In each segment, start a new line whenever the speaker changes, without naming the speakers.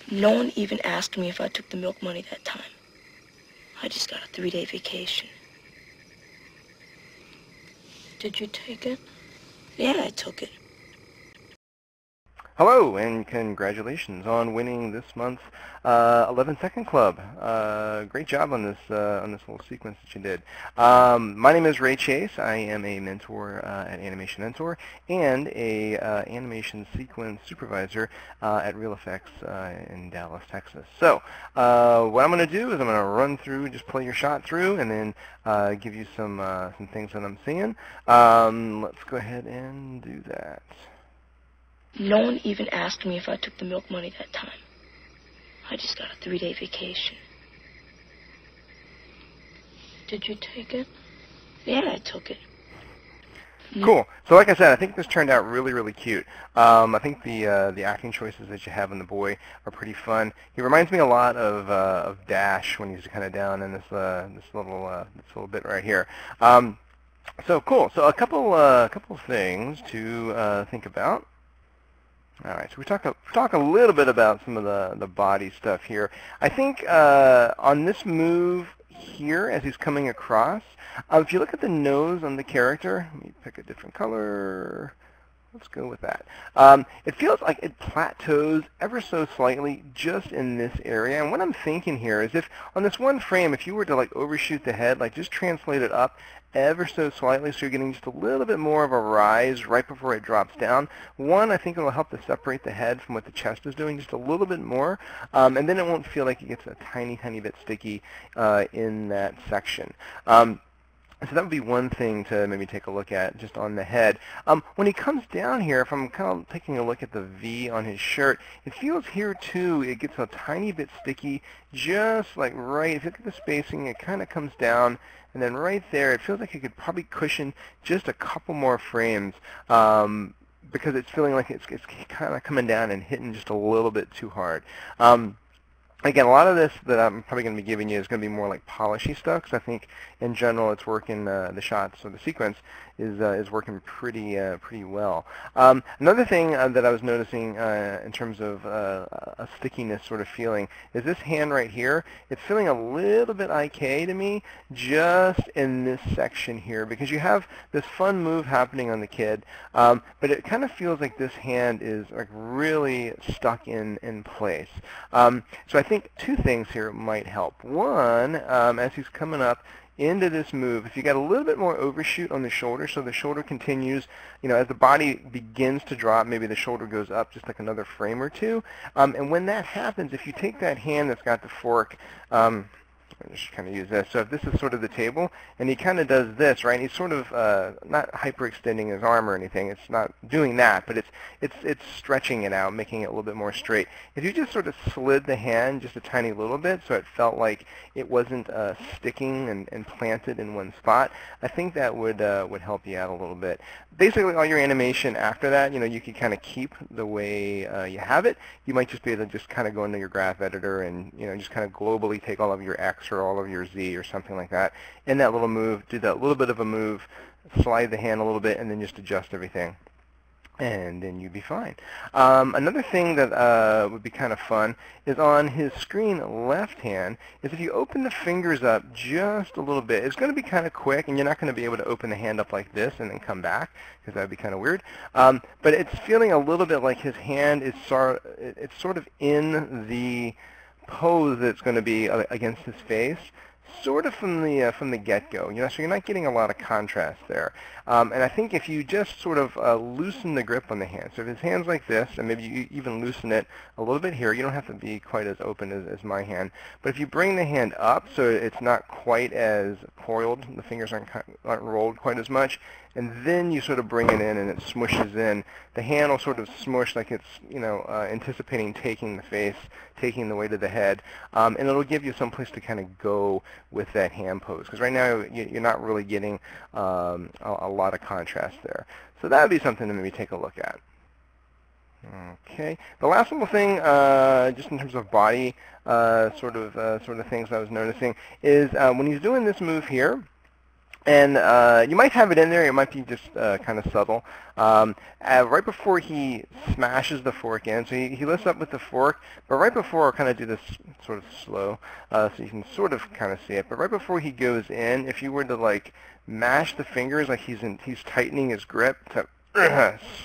No one even asked me if I took the milk money that time. I just got a 3-day vacation. Did you take it? Yeah, I took it.
Hello, and congratulations on winning this month's 11-second club. Great job on this little sequence that you did. My name is Ray Chase. I am a mentor at Animation Mentor and a animation sequence supervisor at Real Effects in Dallas, Texas. So what I'm going to do is I'm going to run through, just play your shot through, and then give you some things that I'm seeing. Let's go ahead and do that.
No one even asked me if I took the milk money that time. I just got a 3-day vacation. Did you take it? Yeah, I took it.
Cool. So like I said, I think this turned out really, really cute. I think the acting choices that you have in the boy are pretty fun. He reminds me a lot of Dash when he's kind of down in this little bit right here. So cool. So a couple things to think about. All right, so we talk a little bit about some of the body stuff here. I think on this move here, as he's coming across, if you look at the nose on the character, let me pick a different color. Let's go with that. It feels like it plateaus ever so slightly just in this area. And what I'm thinking here is if on this one frame, if you were to like overshoot the head, like just translate it up ever so slightly so you're getting just a little bit more of a rise right before it drops down. One, I think it will help to separate the head from what the chest is doing just a little bit more. And then it won't feel like it gets a tiny, tiny bit sticky in that section. So that would be one thing to maybe take a look at just on the head. When he comes down here, if I'm kind of taking a look at the V on his shirt, it feels here too, it gets a tiny bit sticky, just like right, if you look at the spacing, it kind of comes down, and then right there, it feels like it could probably cushion just a couple more frames. Because it's feeling like it's kind of coming down and hitting just a little bit too hard. Again, a lot of this that I'm probably going to be giving you is going to be more like polishy stuff, because I think in general it's working, the shots or the sequence is working pretty well. Another thing that I was noticing in terms of a stickiness sort of feeling is this hand right here. It's feeling a little bit IK to me just in this section here, because you have this fun move happening on the kid, but it kind of feels like this hand is like really stuck in place. So I think two things here might help. One, as he's coming up into this move, if you got a little bit more overshoot on the shoulder, so the shoulder continues, as the body begins to drop, maybe the shoulder goes up just like another frame or two. And when that happens, if you take that hand that's got the fork, I'll just kind of use this. So if this is sort of the table, and he kind of does this, right? He's sort of not hyperextending his arm or anything. It's not doing that, but it's stretching it out, making it a little bit more straight. If you just sort of slid the hand just a tiny little bit, so it felt like it wasn't sticking and planted in one spot, I think that would help you out a little bit. Basically, all your animation after that, you can kind of keep the way you have it. You might just be able to just kind of go into your graph editor and just kind of globally take all of your X or all of your Z or something like that in that little move, do that little bit of a move, slide the hand a little bit, and then just adjust everything, and then you'd be fine. Another thing that would be kind of fun is on his screen left hand is if you open the fingers up just a little bit. It's going to be kind of quick, and you're not going to be able to open the hand up like this and then come back, because that would be kind of weird. But it's feeling a little bit like his hand is it's sort of in the pose that's going to be against his face, sort of from the get-go, so you're not getting a lot of contrast there. And I think if you just sort of loosen the grip on the hand, so if his hand's like this, and maybe you even loosen it a little bit here, you don't have to be quite as open as my hand, but if you bring the hand up so it's not quite as coiled, the fingers aren't rolled quite as much, and then you sort of bring it in and it smushes in, the hand will sort of smush like it's anticipating taking the face, taking the weight of the head, and it'll give you some place to kind of go with that hand pose, because right now you're not really getting a lot of contrast there. So that would be something to maybe take a look at. Okay. The last little thing, just in terms of body sort of things I was noticing is when he's doing this move here, And you might have it in there. It might be just kind of subtle. Right before he smashes the fork in, so he lifts up with the fork, but right before, I'll kind of do this sort of slow, so you can sort of kind of see it. But right before he goes in, if you were to like mash the fingers like he's tightening his grip to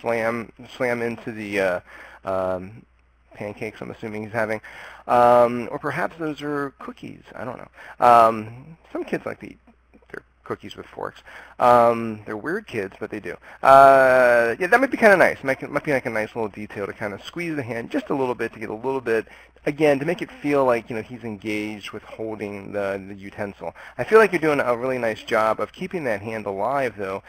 slam into the pancakes I'm assuming he's having, or perhaps those are cookies. I don't know. Some kids like to eat cookies with forks. They're weird kids, but they do. Yeah, that might be kind of nice. Might be like a nice little detail to kind of squeeze the hand just a little bit to get a little bit, again, to make it feel like, you know, he's engaged with holding the utensil. I feel like you're doing a really nice job of keeping that hand alive, though,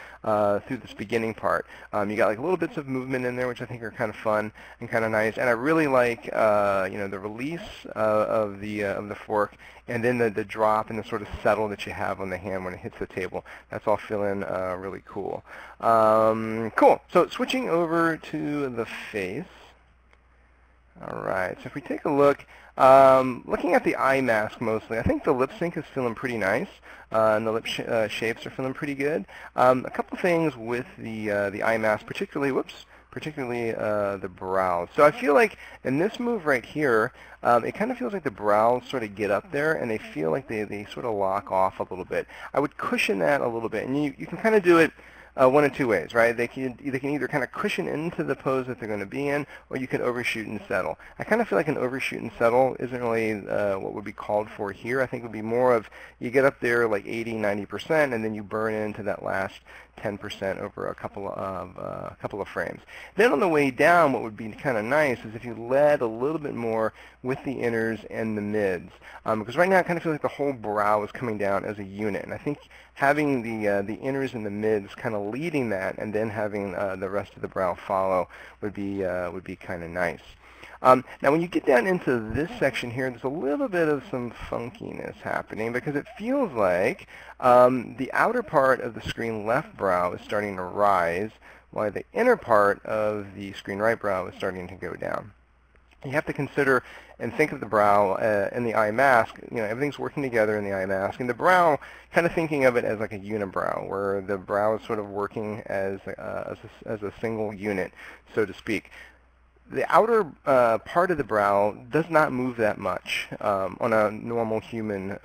through this beginning part. You got like little bits of movement in there, which I think are kind of fun and kind of nice. And I really like, you know, the release of the fork, and then the drop and the sort of settle that you have on the hand when it hits the table. That's all feeling really cool. Cool. So switching over to the face. All right. So if we take a look, looking at the eye mask mostly, I think the lip sync is feeling pretty nice, and the lip shapes are feeling pretty good. A couple things with the eye mask, particularly the brows. So I feel like in this move right here, it kind of feels like the brows sort of get up there, and they feel like they sort of lock off a little bit. I would cushion that a little bit, and you can kind of do it one of two ways, right? They can either kind of cushion into the pose that they're going to be in, or you can overshoot and settle. I kind of feel like an overshoot and settle isn't really what would be called for here. I think it would be more of you get up there like 80, 90%, and then you burn into that last 10% over a couple of frames. Then on the way down, what would be kind of nice is if you led a little bit more with the inners and the mids, because right now I kind of feel like the whole brow is coming down as a unit, and I think having the inners and the mids kind of leading that, and then having the rest of the brow follow would be kind of nice. Now when you get down into this section here, there's a little bit of some funkiness happening because it feels like the outer part of the screen left brow is starting to rise, while the inner part of the screen right brow is starting to go down. You have to consider and think of the brow and the eye mask. You know, everything's working together in the eye mask, and the brow, kind of thinking of it as like a unibrow, where the brow is sort of working as a single unit, so to speak. The outer part of the brow does not move that much on a normal human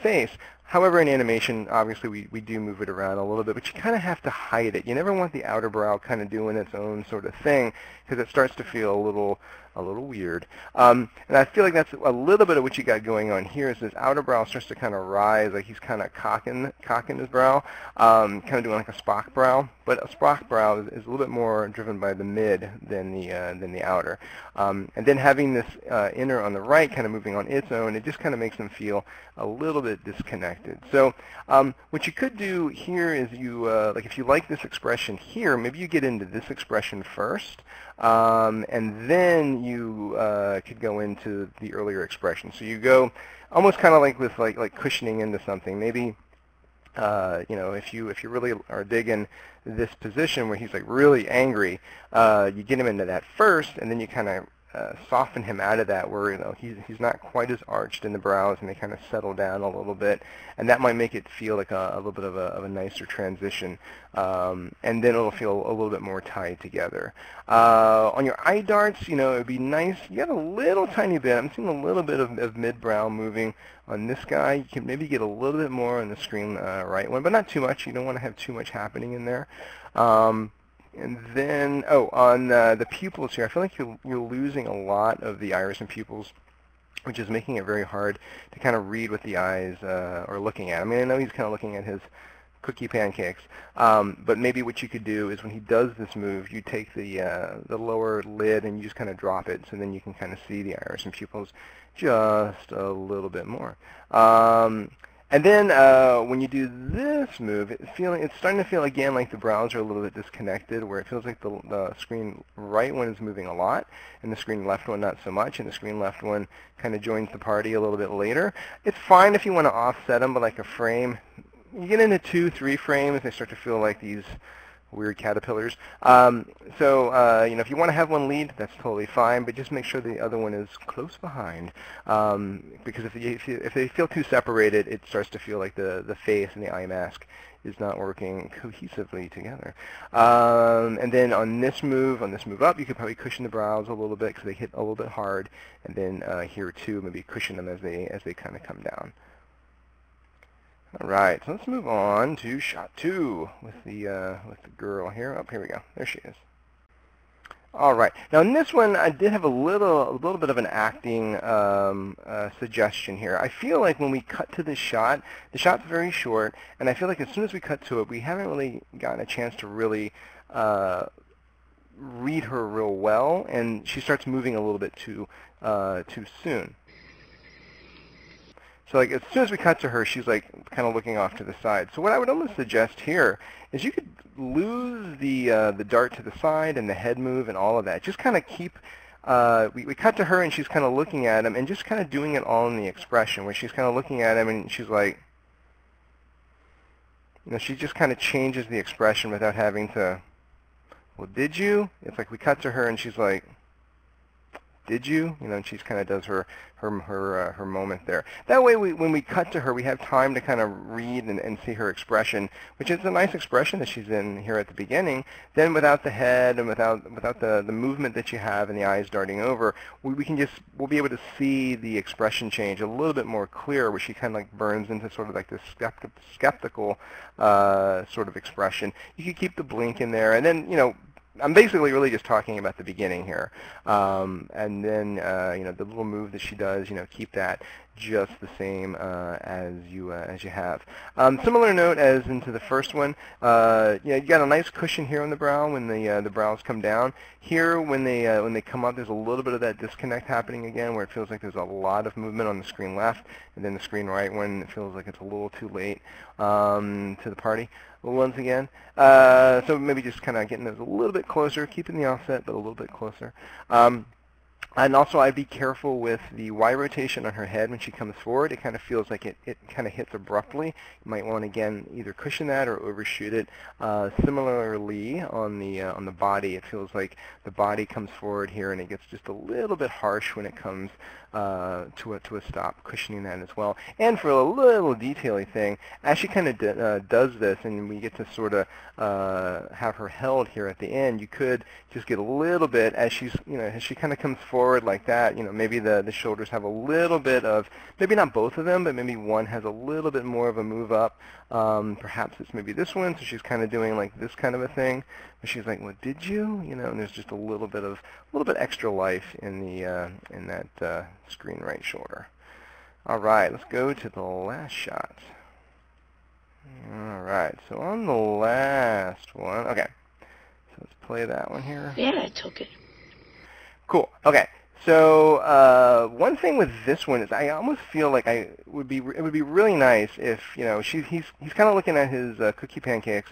face. However, in animation, obviously, we do move it around a little bit, but you kind of have to hide it. You never want the outer brow kind of doing its own sort of thing, because it starts to feel a little weird. And I feel like that's a little bit of what you got going on here, is this outer brow starts to kind of rise, like he's kind of cocking his brow, kind of doing like a Spock brow. But a Spock brow is a little bit more driven by the mid than the outer. And then having this inner on the right kind of moving on its own, it just kind of makes them feel a little bit disconnected. So what you could do here is like if you like this expression here, maybe you get into this expression first, and then you could go into the earlier expression. So you go almost kind of like with like cushioning into something. Maybe you know, if you really are digging this position where he's like really angry, you get him into that first, and then you kind of soften him out of that, where, you know, he's not quite as arched in the brows, and they kind of settle down a little bit, and that might make it feel like a little bit of a nicer transition, and then it'll feel a little bit more tied together. On your eye darts, you know, it would be nice. You got a little tiny bit. I'm seeing a little bit of mid-brow moving on this guy. You can maybe get a little bit more on the screen right one, but not too much. You don't want to have too much happening in there. And then, on the pupils here, I feel like you're losing a lot of the iris and pupils, which is making it very hard to kind of read what the eyes are looking at. I mean, I know he's kind of looking at his cookie pancakes, but maybe what you could do is when he does this move, you take the lower lid and you just kind of drop it, so then you can kind of see the iris and pupils just a little bit more. And then when you do this move, it's starting to feel again like the brows are a little bit disconnected, where it feels like the screen right one is moving a lot, and the screen left one not so much, and the screen left one kind of joins the party a little bit later. It's fine if you want to offset them, but like a frame, you get into 2-3 frames, they start to feel like these weird caterpillars. If you want to have one lead, that's totally fine, but just make sure the other one is close behind, because if they feel too separated, it starts to feel like the face and the eye mask is not working cohesively together. And then on this move up, you could probably cushion the brows a little bit because they hit a little bit hard, and then here too, maybe cushion them as they kind of come down. All right, so let's move on to shot 2 with the girl here. Oh, here we go. There she is. All right. Now in this one, I did have a little bit of an acting suggestion here. I feel like when we cut to this shot, the shot's very short, and I feel like as soon as we cut to it, we haven't really gotten a chance to really read her real well, and she starts moving a little bit too soon. So like as soon as we cut to her, she's like kind of looking off to the side. So what I would almost suggest here is you could lose the dart to the side and the head move and all of that. Just kind of keep, we cut to her and she's kind of looking at him and just kind of doing it all in the expression where she's kind of looking at him and she's like, she just kind of changes the expression without having to, well, did you? It's like we cut to her and she's like, did you? And she kind of does her moment there. That way, when we cut to her, we have time to kind of read and see her expression, which is a nice expression that she's in here at the beginning. Then, without the head and without the movement that you have and the eyes darting over, we'll be able to see the expression change a little bit more clear, where she kind of like burns into sort of like this skeptical sort of expression. You could keep the blink in there, and then I'm basically really just talking about the beginning here, and then the little move that she does, keep that just the same as you have. Similar note as into the first one, you got a nice cushion here on the brow when the brows come down. Here, when they come up, there's a little bit of that disconnect happening again, where it feels like there's a lot of movement on the screen left, and then the screen right when it feels like it's a little too late to the party. Once again, so maybe just kind of getting those a little bit closer, keeping the offset, but a little bit closer. And also, I'd be careful with the Y rotation on her head when she comes forward. It kind of feels like it kind of hits abruptly. You might want to, again, either cushion that or overshoot it. Similarly, on the body, it feels like the body comes forward here, and it gets just a little bit harsh when it comes to a stop, cushioning that as well. And for a little detail-y thing, as she kind of does this, and we get to sort of have her held here at the end, you could just get a little bit as as she kind of comes forward like that. Maybe the shoulders have a little bit of, maybe not both of them, but maybe one has a little bit more of a move up. Perhaps it's maybe this one, so she's kind of doing like this kind of a thing. But she's like, well, did you? And there's just a little bit extra life in that screen right shoulder. All right, let's go to the last shot. All right, so on the last one, okay. So let's play that one here.
Yeah, I took it.
Cool. Okay. So one thing with this one is I almost feel like it would be really nice if he's kind of looking at his cookie pancakes,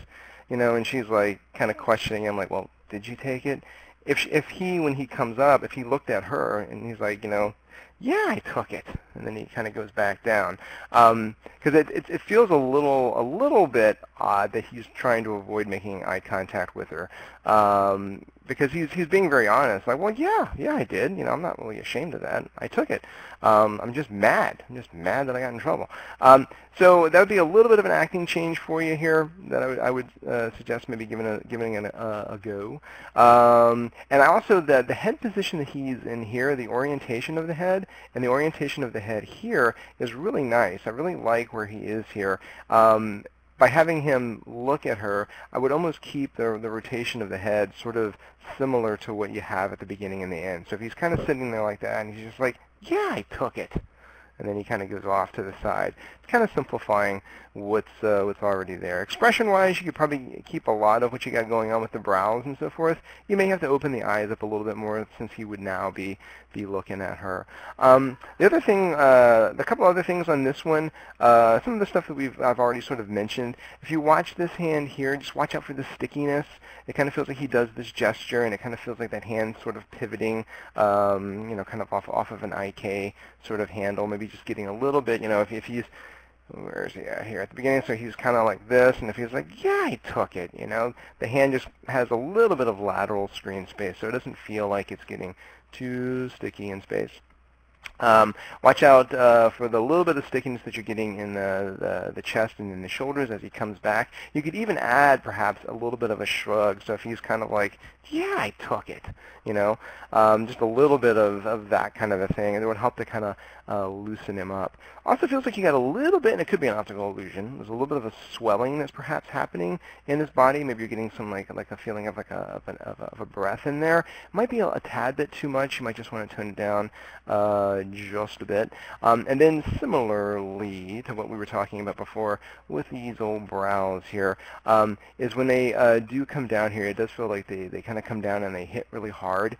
and she's like kind of questioning him, like, well, did you take it? If he, when he comes up, if he looked at her and he's like, yeah, I took it, and then he kind of goes back down, because it feels a little bit odd that he's trying to avoid making eye contact with her, because he's being very honest, like, well, yeah, I did, I'm not really ashamed of that, I took it, I'm just mad that I got in trouble. So that would be a little bit of an acting change for you here that I would suggest maybe giving it a go. And also the head position that he's in here, the orientation of the head and the orientation of the head here is really nice. I really like where he is here. By having him look at her, I would almost keep the rotation of the head sort of similar to what you have at the beginning and the end. So if he's kind of sitting there like that and he's just like, yeah, I took it, and then he kind of goes off to the side. It's kind of simplifying what's already there. Expression-wise, you could probably keep a lot of what you got going on with the brows and so forth. You may have to open the eyes up a little bit more since he would now be looking at her. The other thing, a couple other things on this one, some of the stuff that I've already sort of mentioned. If you watch this hand here, just watch out for the stickiness. It kind of feels like he does this gesture, and it kind of feels like that hand sort of pivoting, kind of off of an IK sort of handle, maybe just getting a little bit, if he's where is he at here? At the beginning, so he's kind of like this, and if he's like, yeah, he took it, you know, the hand just has a little bit of lateral screen space, so it doesn't feel like it's getting too sticky in space. Watch out for the little bit of stickiness that you're getting in the chest and in the shoulders as he comes back. You could even add perhaps a little bit of a shrug, so if he's kind of like, yeah, I took it, you know, just a little bit of that kind of a thing, and it would help to kind of loosen him up. Also feels like you got a little bit, and it could be an optical illusion, there's a little bit of a swelling that's perhaps happening in his body. Maybe you're getting some like a feeling of like a breath in there. It might be a tad bit too much. You might just want to tone it down just a bit. And then similarly to what we were talking about before with these old brows here, is when they do come down here, it does feel like they kind of come down and they hit really hard,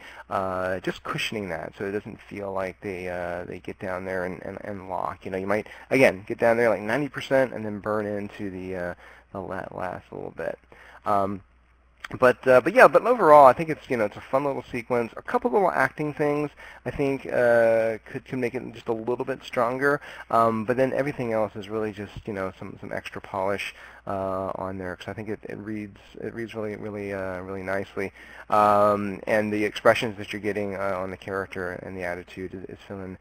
just cushioning that so it doesn't feel like they get down there and lock. You know, you might, again, get down there like 90% and then burn into the last little bit. But overall, I think it's, you know, it's a fun little sequence. A couple little acting things I think could make it just a little bit stronger. But then everything else is really just, you know, some extra polish on there, because I think it reads really nicely. And the expressions that you're getting on the character and the attitude is feeling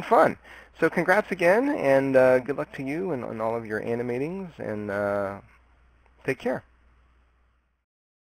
fun. So congrats again, and good luck to you and on all of your animatings, and take care.